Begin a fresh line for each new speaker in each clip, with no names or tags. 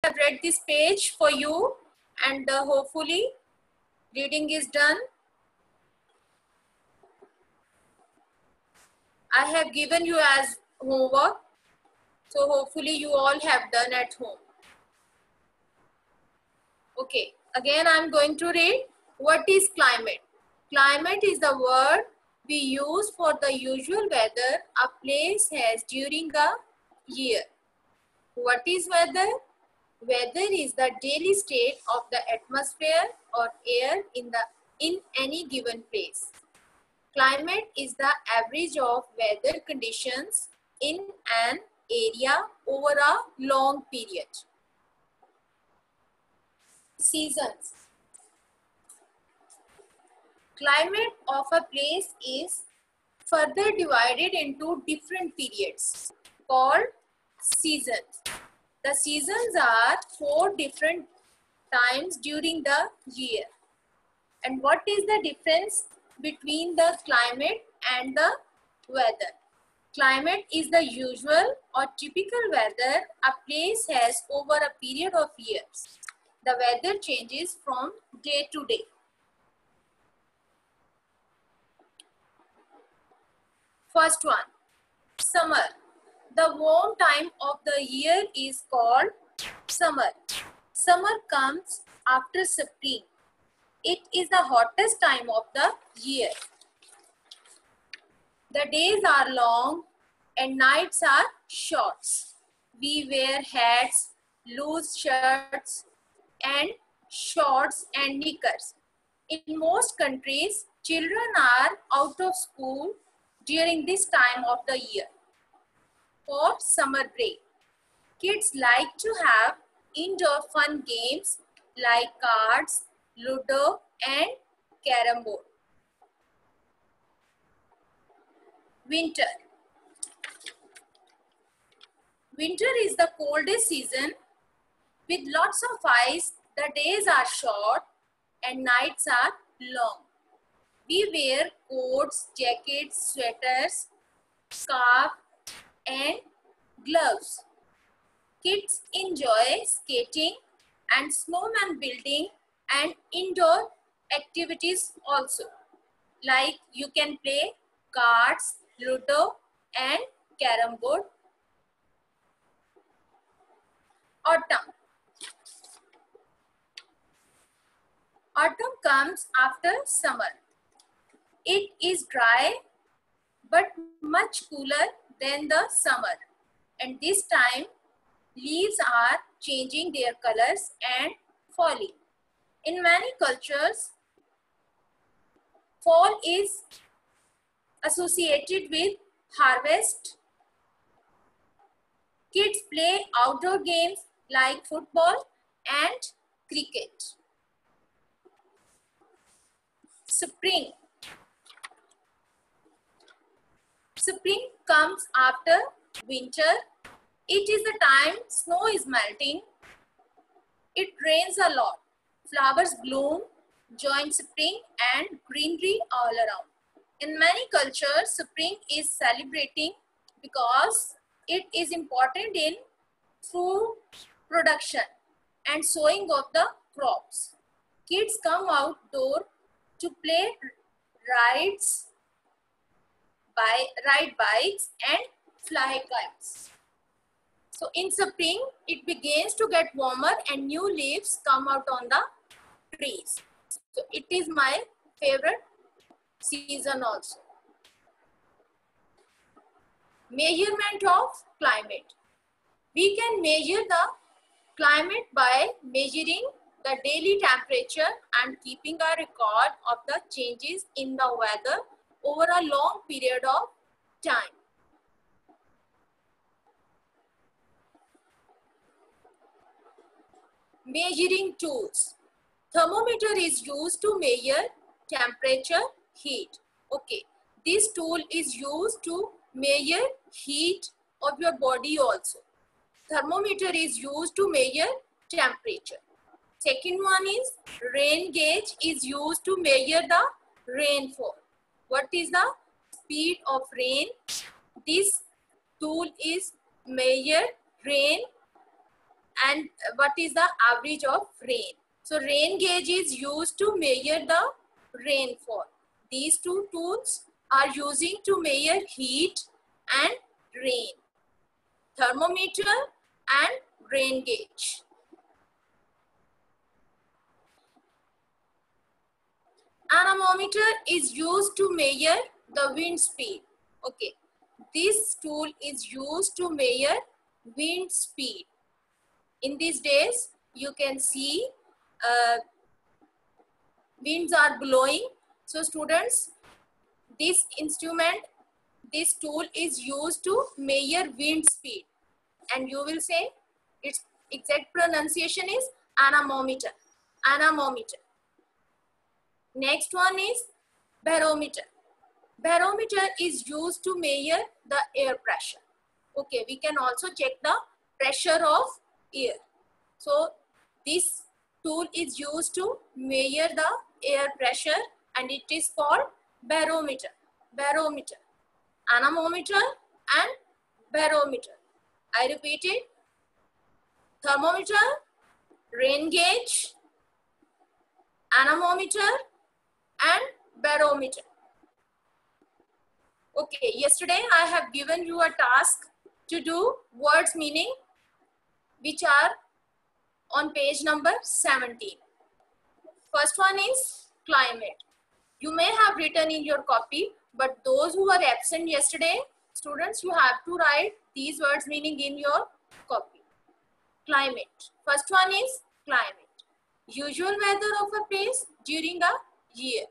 have read this page for you, and hopefully reading is done. I have given you as homework, so hopefully you all have done at home. Okay, again I'm going to read. What is climate? Climate is the word we use for the usual weather a place has during a year. What is weather? Weather is the daily state of the atmosphere or air in any given place. Climate is the average of weather conditions in an area over a long period. Seasons. Climate of a place is further divided into different periods called seasons. The seasons are 4 different times during the year. And what is the difference between the climate and the weather? Climate is the usual or typical weather a place has over a period of years. The weather changes from day to day. First one, summer. The warm time of the year is called summer. Summer comes after spring. It is the hottest time of the year. The days are long and nights are short. We wear hats, loose shirts, and shorts and knickers. In most countries, children are out of school during this time of the year for summer break. Kids like to have indoor fun games like cards, Ludo, and Carrom board. Winter. Winter is the coldest season. With lots of ice, the days are short and nights are long. We wear coats, jackets, sweaters, scarves, and gloves. Kids enjoy skating and snowman building and indoor activities also. Like you can play cards, Ludo, and Carrom board. Autumn. Autumn comes after summer. It is dry but much cooler than the summer, and this time leaves are changing their colors and falling. In many cultures, fall is associated with harvest. Kids play outdoor games like football and cricket. Spring. Spring comes after winter. It is the time snow is melting. It rains a lot. Flowers bloom, join spring and greenery all around. In many cultures, spring is celebrating because it is important in food production and sowing of the crops. Kids come outdoor to play, ride bikes and fly kites. So in spring, it begins to get warmer and new leaves come out on the trees. So it is my favorite season also. Measurement of climate. We can measure the climate by measuring the daily temperature and keeping a record of the changes in the weather over a long period of time. Measuring tools. Thermometer is used to measure temperature, heat. Okay, this tool is used to measure heat of your body also. Thermometer is used to measure temperature. Second one is rain gauge is used to measure the rainfall. What is the speed of rain? This tool is measure rain and what is the average of rain. So rain gauge is used to measure the rainfall. These two tools are using to measure heat and rain. Thermometer and rain gauge. Anemometer is used to measure the wind speed. Okay, this tool is used to measure wind speed. In these days, you can see winds are blowing. So students, this instrument, this tool is used to measure wind speed. And you will say its exact pronunciation is anemometer. Anemometer. Next one is barometer. Barometer is used to measure the air pressure. Okay, we can also check the pressure of air. So this tool is used to measure the air pressure and it is called barometer. Barometer. Anemometer and barometer. I repeat it. Thermometer, rain gauge, anemometer and barometer. Okay, yesterday I have given you a task to do words meaning which are on page number 17. First one is climate. You may have written in your copy, but those who were absent yesterday, students, you have to write these words meaning in your copy. Climate. First one is climate. Usual weather of a place during a year.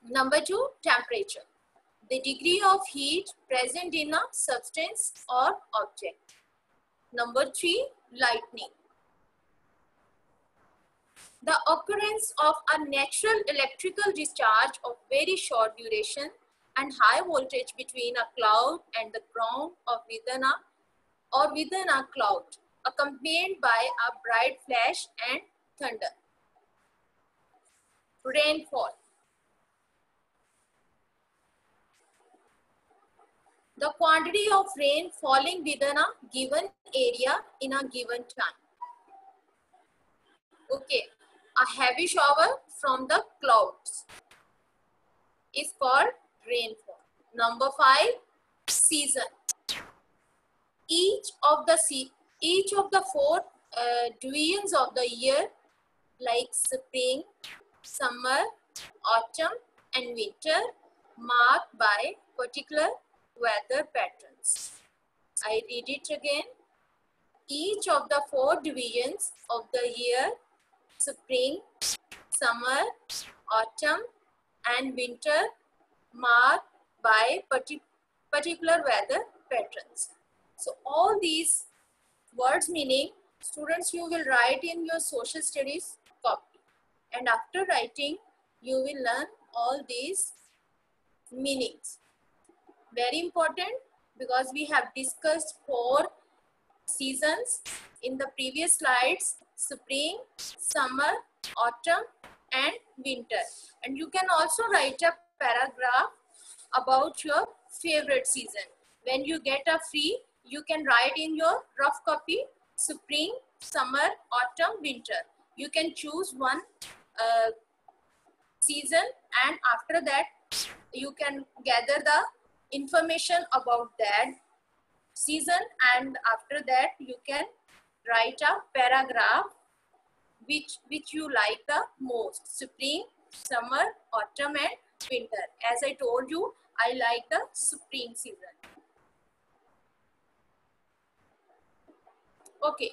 Number 2, temperature. The degree of heat present in a substance or object. Number 3, lightning. The occurrence of a natural electrical discharge of very short duration and high voltage between a cloud and the ground or within a cloud, accompanied by a bright flash and thunder. Rainfall. The quantity of rain falling within a given area in a given time. Okay, a heavy shower from the clouds is called rainfall. Number 5, season. Each of the 4 divisions of the year, like spring, summer, autumn, and winter, marked by particular weather patterns. I read it again. Each of the 4 divisions of the year, spring, summer, autumn, and winter, marked by particular weather patterns. So all these words meaning, students, you will write in your social studies copy. And after writing, you will learn all these meanings. Very important, because we have discussed 4 seasons in the previous slides: spring, summer, autumn, and winter. And you can also write a paragraph about your favorite season. When you get a free, you can write in your rough copy spring, summer, autumn, winter. You can choose one season, and after that you can gather the information about that season, and after that you can write a paragraph which you like the most: spring, summer, autumn, and winter. As I told you, I like the spring season. Okay,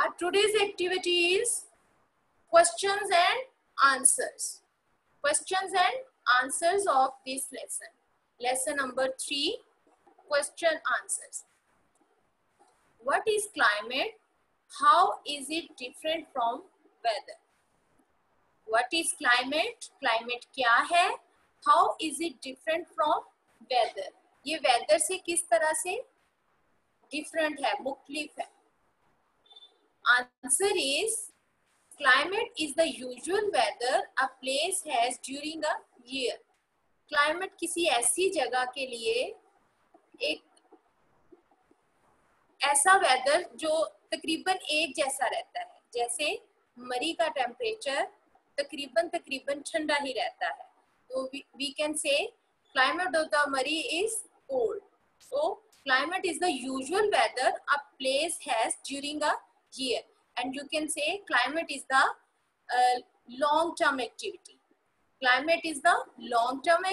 our today's activity is questions and answers. Questions and answers of this lesson. Lesson number 3, question answers. What is climate? How is it different from weather? What is climate? Climate क्या है? How is it different from weather? ये weather से किस तरह से different है, मुख्तलिफ है? Answer is, climate is the usual weather a place has during a year. Climate किसी ऐसी जगह के लिए एक ऐसा weather जो तकरीबन एक जैसा रहता है। जैसे मरी का टेम्परेचर तकरीबन ठंडा ही रहता है, तो we can say climate of the Murray is cold. So climate is the usual weather a place has during a year, and you can say climate is the long-term activity. Climate is the long-term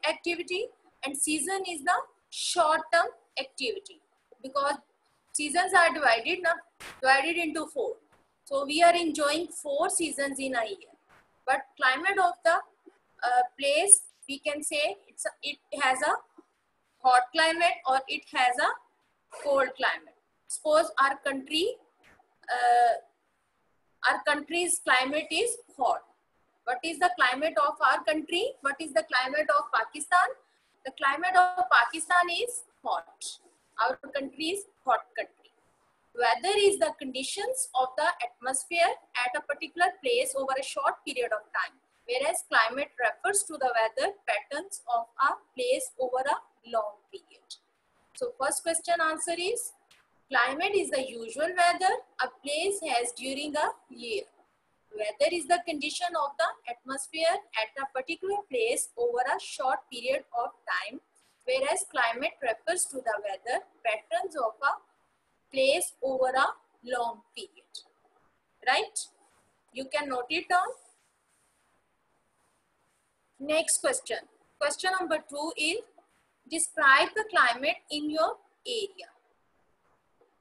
activity, and season is the short-term activity, because seasons are divided into 4. So we are enjoying 4 seasons in a year. But climate of the place, we can say it has a hot climate or it has a cold climate. Suppose our country's climate is hot. What is the climate of our country? What is the climate of Pakistan? The climate of Pakistan is hot. Our country is hot country. Weather is the conditions of the atmosphere at a particular place over a short period of time, whereas climate refers to the weather patterns of a place over a long period. So first question answer is, climate is the usual weather a place has during a year. Weather is the condition of the atmosphere at a particular place over a short period of time, whereas climate refers to the weather patterns of a place over a long period. Right? You can note it down. Next question. Question number 2 is, describe the climate in your area.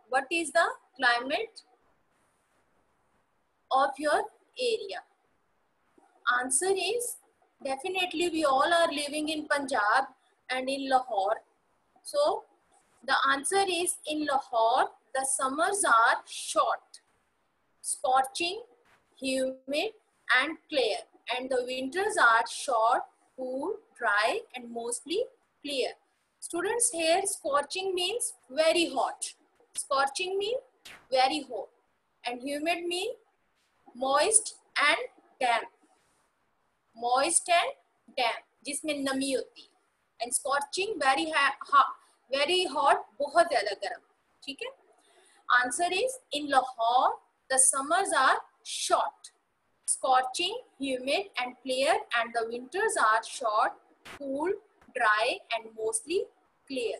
What is the climate of your area? Answer is, definitely we all are living in Punjab and in Lahore. So the answer is, in Lahore, the summers are short, scorching, humid and clear, and the winters are short, cool, dry and mostly clear. Students, here scorching means very hot. Scorching means very hot, and humid means moist and damp. Moist and damp, जिसमें नमी होती है. And scorching very hot, बहुत ज़्यादा गर्म. ठीक है? Answer is, in Lahore, the summers are short, scorching, humid and clear, and the winters are short, cool, dry and mostly clear.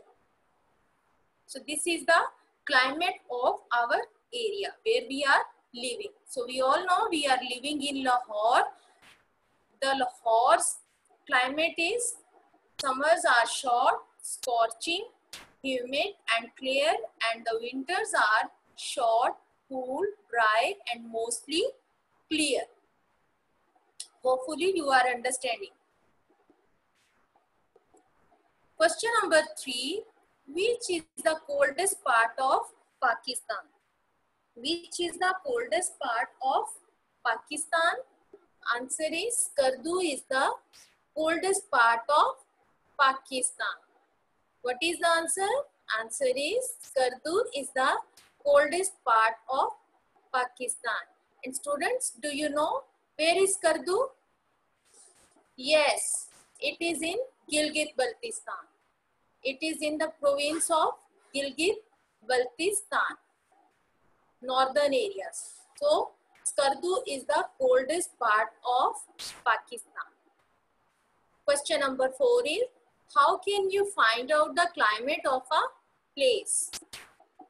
So this is the climate of our area where we are living. So we all know we are living in Lahore. The Lahore's climate is, summers are short, scorching, humid and clear, and the winters are short, cool, dry and mostly clear. Hopefully you are understanding. Question number 3, which is the coldest part of Pakistan? Which is the coldest part of Pakistan? Answer is, Skardu is the coldest part of Pakistan. What is the answer? Answer is, Skardu is the coldest part of Pakistan. And students, do you know where is Skardu? Yes, it is in Gilgit-Baltistan. It is in the province of Gilgit-Baltistan, northern areas. So Skardu is the coldest part of Pakistan. Question number 4 is, how can you find out the climate of a place?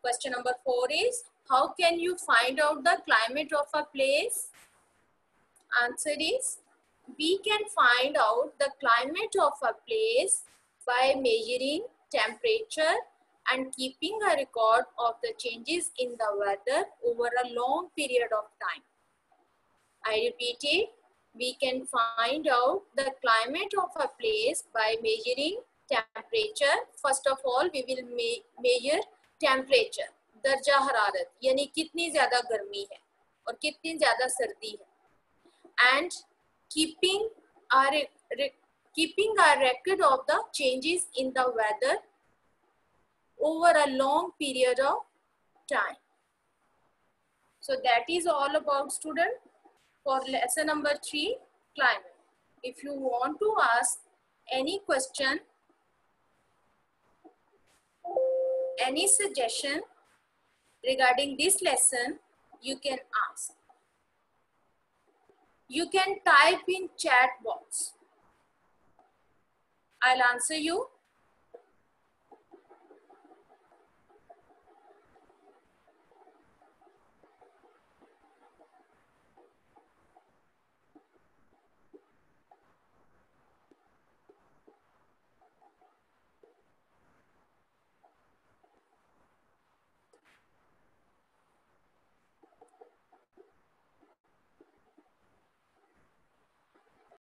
Question number 4 is, how can you find out the climate of a place? Answer is, we can find out the climate of a place by measuring temperature and keeping a record of the changes in the weather over a long period of time. I repeat it, we can find out the climate of a place by measuring temperature. First of all, we will measure temperature, दर्जा हरारत, यानी कितनी ज़्यादा गर्मी है और कितनी ज़्यादा सर्दी है. And keeping a record of the changes in the weather over a long period of time. So that is all about, student, for lesson number 3, climate. If you want to ask any question, any suggestion, regarding this lesson, you can ask. You can type in chat box. I'll answer you